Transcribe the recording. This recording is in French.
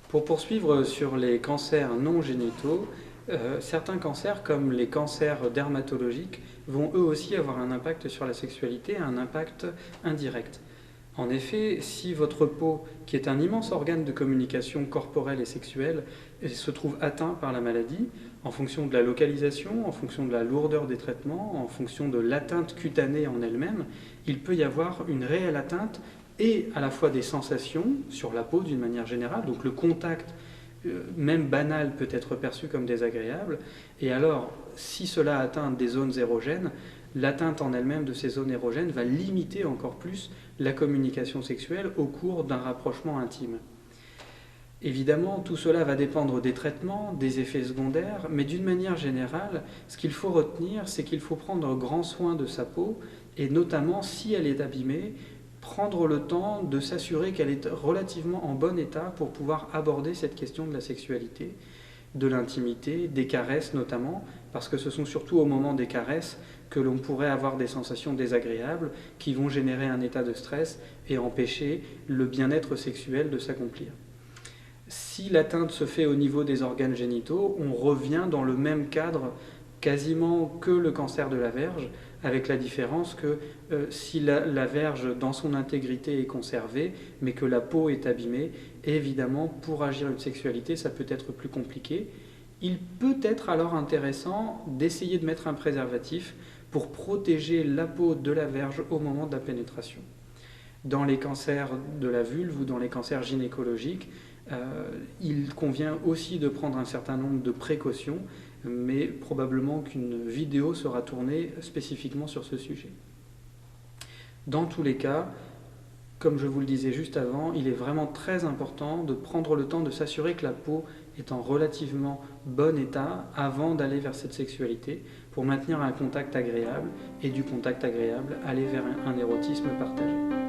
Pour poursuivre sur les cancers non génitaux, certains cancers, comme les cancers dermatologiques, vont eux aussi avoir un impact sur la sexualité, un impact indirect. En effet, si votre peau, qui est un immense organe de communication corporelle et sexuelle, se trouve atteint par la maladie, en fonction de la localisation, en fonction de la lourdeur des traitements, en fonction de l'atteinte cutanée en elle-même, il peut y avoir une réelle atteinte et à la fois des sensations sur la peau d'une manière générale, donc le contact même banal peut être perçu comme désagréable, et alors si cela atteint des zones érogènes, l'atteinte en elle-même de ces zones érogènes va limiter encore plus la communication sexuelle au cours d'un rapprochement intime. Évidemment, tout cela va dépendre des traitements, des effets secondaires, mais d'une manière générale, ce qu'il faut retenir, c'est qu'il faut prendre grand soin de sa peau, et notamment si elle est abîmée, prendre le temps de s'assurer qu'elle est relativement en bon état pour pouvoir aborder cette question de la sexualité, de l'intimité, des caresses notamment, parce que ce sont surtout au moment des caresses que l'on pourrait avoir des sensations désagréables qui vont générer un état de stress et empêcher le bien-être sexuel de s'accomplir. Si l'atteinte se fait au niveau des organes génitaux, on revient dans le même cadre quasiment que le cancer de la verge, avec la différence que si la verge dans son intégrité est conservée, mais que la peau est abîmée, évidemment, pour agir une sexualité, ça peut être plus compliqué. Il peut être alors intéressant d'essayer de mettre un préservatif pour protéger la peau de la verge au moment de la pénétration. Dans les cancers de la vulve ou dans les cancers gynécologiques, il convient aussi de prendre un certain nombre de précautions, mais probablement qu'une vidéo sera tournée spécifiquement sur ce sujet. Dans tous les cas, comme je vous le disais juste avant, il est vraiment très important de prendre le temps de s'assurer que la peau est en relativement bon état avant d'aller vers cette sexualité, pour maintenir un contact agréable, et du contact agréable aller vers un érotisme partagé.